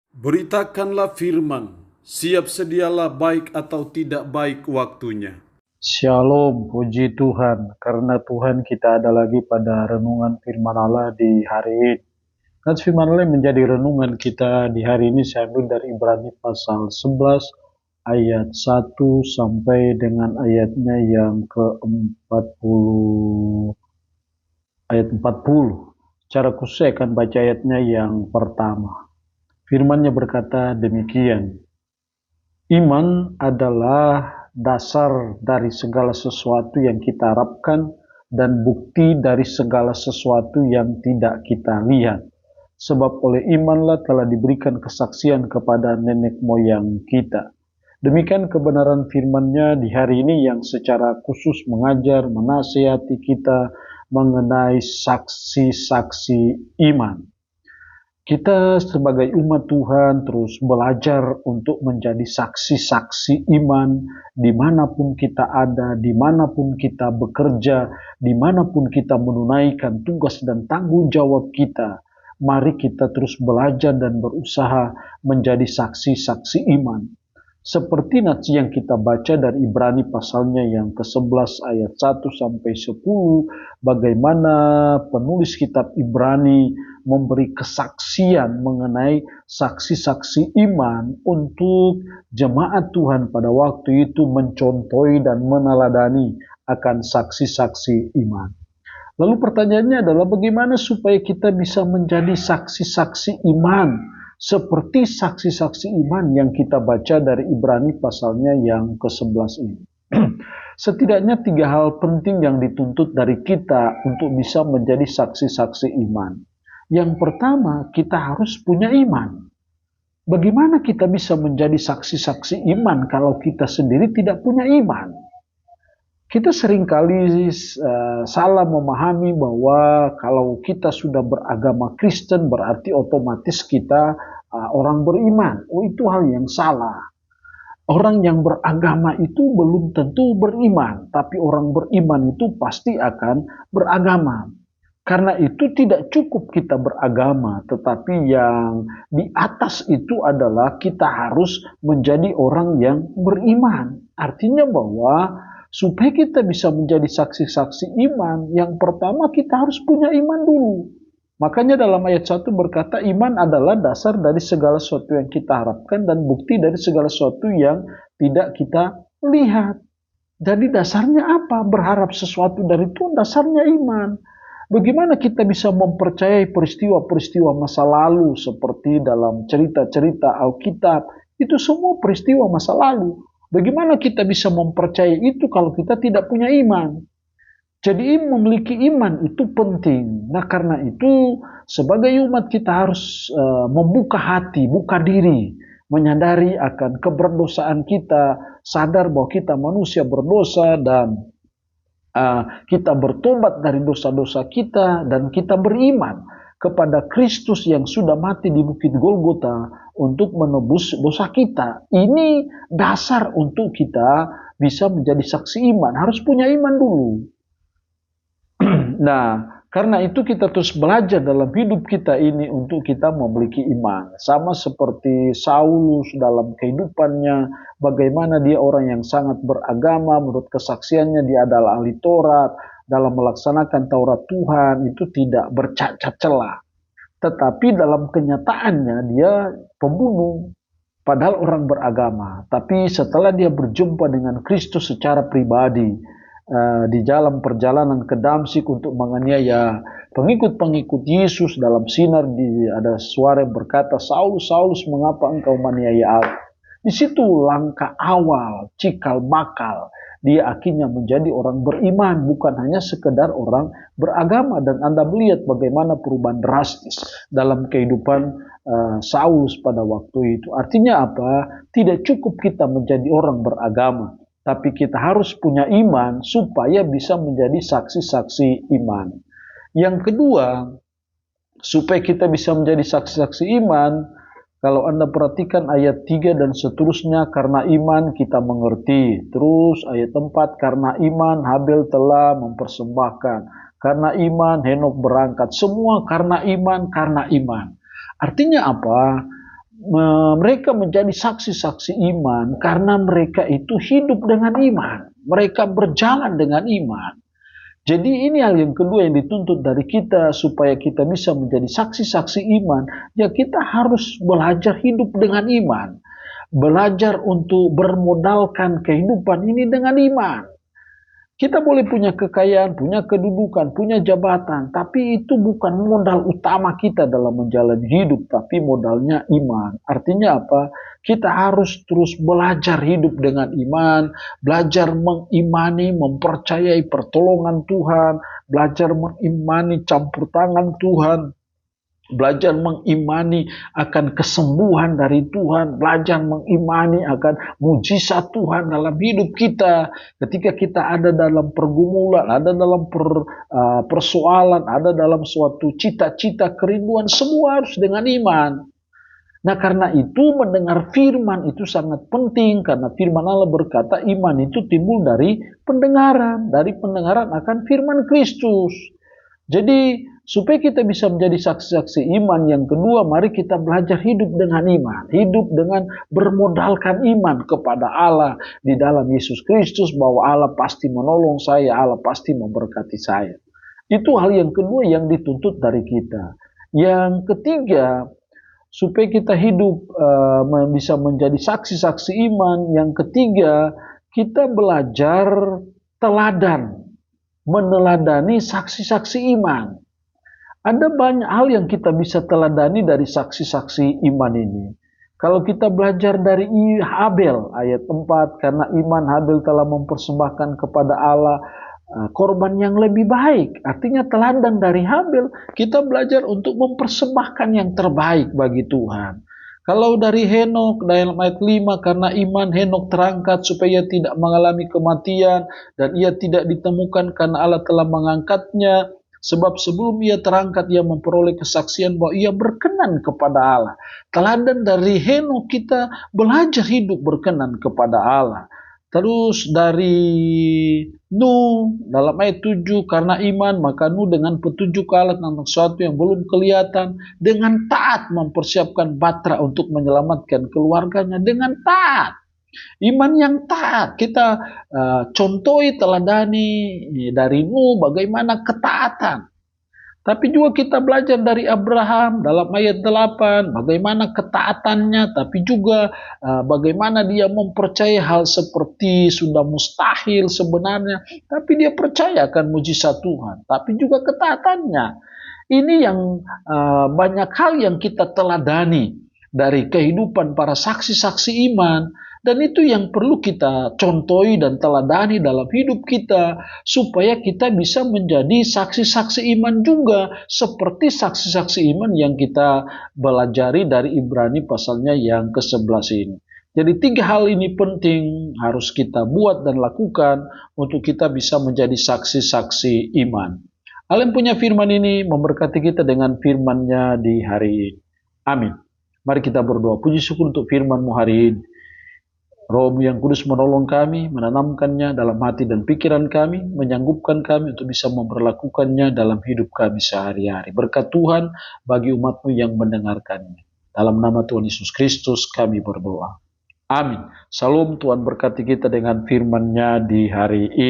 Beritakanlah firman, siap sedialah baik atau tidak baik waktunya. Shalom, puji Tuhan, karena Tuhan kita ada lagi pada renungan firman Allah di hari ini. Dan firman Allah yang menjadi renungan kita di hari ini saya ambil dari Ibrani pasal 11 ayat 1 sampai dengan ayatnya yang ke-40. Ayat 40. Secara khusus saya akan baca ayatnya yang pertama. Firman-Nya berkata demikian. Iman adalah dasar dari segala sesuatu yang kita harapkan dan bukti dari segala sesuatu yang tidak kita lihat. Sebab oleh imanlah telah diberikan kesaksian kepada nenek moyang kita. Demikian kebenaran firman-Nya di hari ini yang secara khusus mengajar, menasihati kita mengenai saksi-saksi iman. Kita sebagai umat Tuhan terus belajar untuk menjadi saksi-saksi iman dimanapun kita ada, dimanapun kita bekerja, dimanapun kita menunaikan tugas dan tanggung jawab kita. Mari kita terus belajar dan berusaha menjadi saksi-saksi iman. Seperti nats yang kita baca dari Ibrani pasalnya yang ke-11 ayat 1 sampai 10, bagaimana penulis kitab Ibrani memberi kesaksian mengenai saksi-saksi iman untuk jemaat Tuhan pada waktu itu mencontohi dan meneladani akan saksi-saksi iman. Lalu pertanyaannya adalah bagaimana supaya kita bisa menjadi saksi-saksi iman seperti saksi-saksi iman yang kita baca dari Ibrani pasalnya yang ke-11 ini. Setidaknya 3 hal penting yang dituntut dari kita untuk bisa menjadi saksi-saksi iman. Yang pertama, kita harus punya iman. Bagaimana kita bisa menjadi saksi-saksi iman kalau kita sendiri tidak punya iman? Kita seringkali salah memahami bahwa kalau kita sudah beragama Kristen berarti otomatis kita orang beriman. Oh, itu hal yang salah. Orang yang beragama itu belum tentu beriman, tapi orang beriman itu pasti akan beragama. Karena itu tidak cukup kita beragama, tetapi yang di atas itu adalah kita harus menjadi orang yang beriman. Artinya bahwa supaya kita bisa menjadi saksi-saksi iman, yang pertama kita harus punya iman dulu. Makanya dalam ayat 1 berkata iman adalah dasar dari segala sesuatu yang kita harapkan dan bukti dari segala sesuatu yang tidak kita lihat. Jadi dasarnya apa? Berharap sesuatu dari Tuhan, dasarnya iman. Bagaimana kita bisa mempercayai peristiwa-peristiwa masa lalu seperti dalam cerita-cerita Alkitab? Itu semua peristiwa masa lalu. Bagaimana kita bisa mempercayai itu kalau kita tidak punya iman? Jadi memiliki iman itu penting. Nah karena itu sebagai umat kita harus membuka hati, buka diri, menyadari akan keberdosaan kita, sadar bahwa kita manusia berdosa dan kita bertobat dari dosa-dosa kita dan kita beriman kepada Kristus yang sudah mati di Bukit Golgota untuk menebus dosa kita. Ini dasar untuk kita bisa menjadi saksi iman. Harus punya iman dulu. Nah, karena itu kita terus belajar dalam hidup kita ini untuk kita memiliki iman. Sama seperti Saulus dalam kehidupannya, bagaimana dia orang yang sangat beragama, menurut kesaksiannya dia adalah ahli Taurat, dalam melaksanakan Taurat Tuhan itu tidak bercacat celah. Tetapi dalam kenyataannya dia pembunuh, padahal orang beragama. Tapi setelah dia berjumpa dengan Kristus secara pribadi, di dalam perjalanan ke Damsyik untuk menganiaya pengikut-pengikut Yesus dalam sinar ada suara yang berkata, Saulus, Saulus, mengapa engkau menganiaya aku? Di situ langkah awal, cikal bakal, dia akhirnya menjadi orang beriman, bukan hanya sekedar orang beragama. Dan Anda melihat bagaimana perubahan drastis dalam kehidupan Saulus pada waktu itu. Artinya apa? Tidak cukup kita menjadi orang beragama, tapi kita harus punya iman supaya bisa menjadi saksi-saksi iman. Yang kedua, supaya kita bisa menjadi saksi-saksi iman, kalau Anda perhatikan ayat 3 dan seterusnya, karena iman kita mengerti. Terus ayat 4, karena iman Habel telah mempersembahkan. Karena iman Henok berangkat. Semua karena iman, karena iman. Artinya apa? mereka menjadi saksi-saksi iman karena mereka itu hidup dengan iman. Mereka berjalan dengan iman. Jadi ini hal yang kedua yang dituntut dari kita supaya kita bisa menjadi saksi-saksi iman. Ya kita harus belajar hidup dengan iman. Belajar untuk bermodalkan kehidupan ini dengan iman. Kita boleh punya kekayaan, punya kedudukan, punya jabatan, tapi itu bukan modal utama kita dalam menjalani hidup, tapi modalnya iman. Artinya apa? Kita harus terus belajar hidup dengan iman, belajar mengimani, mempercayai pertolongan Tuhan, belajar mengimani campur tangan Tuhan, belajar mengimani akan kesembuhan dari Tuhan, belajar mengimani akan mujizat Tuhan dalam hidup kita. Ketika kita ada dalam pergumulan, ada dalam persoalan, ada dalam suatu cita-cita, kerinduan, semua harus dengan iman. Nah karena itu mendengar firman itu sangat penting, karena firman Allah berkata iman itu timbul dari pendengaran akan firman Kristus. Jadi supaya kita bisa menjadi saksi-saksi iman yang kedua, mari kita belajar hidup dengan iman. Hidup dengan bermodalkan iman kepada Allah di dalam Yesus Kristus, bahwa Allah pasti menolong saya, Allah pasti memberkati saya. Itu hal yang kedua yang dituntut dari kita. Yang ketiga, supaya kita hidup bisa menjadi saksi-saksi iman, yang ketiga, kita belajar teladan. Meneladani saksi-saksi iman. Ada banyak hal yang kita bisa teladani dari saksi-saksi iman ini. Kalau kita belajar dari Habel ayat 4, karena iman Habel telah mempersembahkan kepada Allah korban yang lebih baik. Artinya teladan dari Habel, kita belajar untuk mempersembahkan yang terbaik bagi Tuhan. Kalau dari Henok, dalam ayat 5, karena iman Henok terangkat supaya tidak mengalami kematian, dan ia tidak ditemukan karena Allah telah mengangkatnya, sebab sebelum ia terangkat, ia memperoleh kesaksian bahwa ia berkenan kepada Allah. Teladan dari Henok, kita belajar hidup berkenan kepada Allah. Terus dari Nuh, dalam ayat 7, karena iman maka Nuh dengan petunjuk Allah tentang sesuatu yang belum kelihatan, dengan taat mempersiapkan batra untuk menyelamatkan keluarganya, dengan taat. Iman yang taat, kita contohi, teladani dari Nuh bagaimana ketaatan. Tapi juga kita belajar dari Abraham dalam ayat 8, bagaimana ketaatannya, tapi juga bagaimana dia mempercayai hal seperti sudah mustahil sebenarnya, tapi dia percaya akan mujizat Tuhan, tapi juga ketaatannya. Ini yang banyak hal yang kita teladani dari kehidupan para saksi-saksi iman. Dan itu yang perlu kita contohi dan teladani dalam hidup kita, supaya kita bisa menjadi saksi-saksi iman juga, seperti saksi-saksi iman yang kita belajari dari Ibrani pasalnya yang ke-11 ini. Jadi 3 hal ini penting harus kita buat dan lakukan untuk kita bisa menjadi saksi-saksi iman. Allah yang punya firman ini memberkati kita dengan firman-Nya di hari ini. Amin. Mari kita berdoa. Puji syukur untuk firman-Mu hari ini. Roh-Mu yang kudus menolong kami, menanamkannya dalam hati dan pikiran kami, menyanggupkan kami untuk bisa memperlakukannya dalam hidup kami sehari-hari. Berkat Tuhan bagi umat-Mu yang mendengarkannya. Dalam nama Tuhan Yesus Kristus kami berdoa. Amin. Salam, Tuhan berkati kita dengan firman-Nya di hari ini.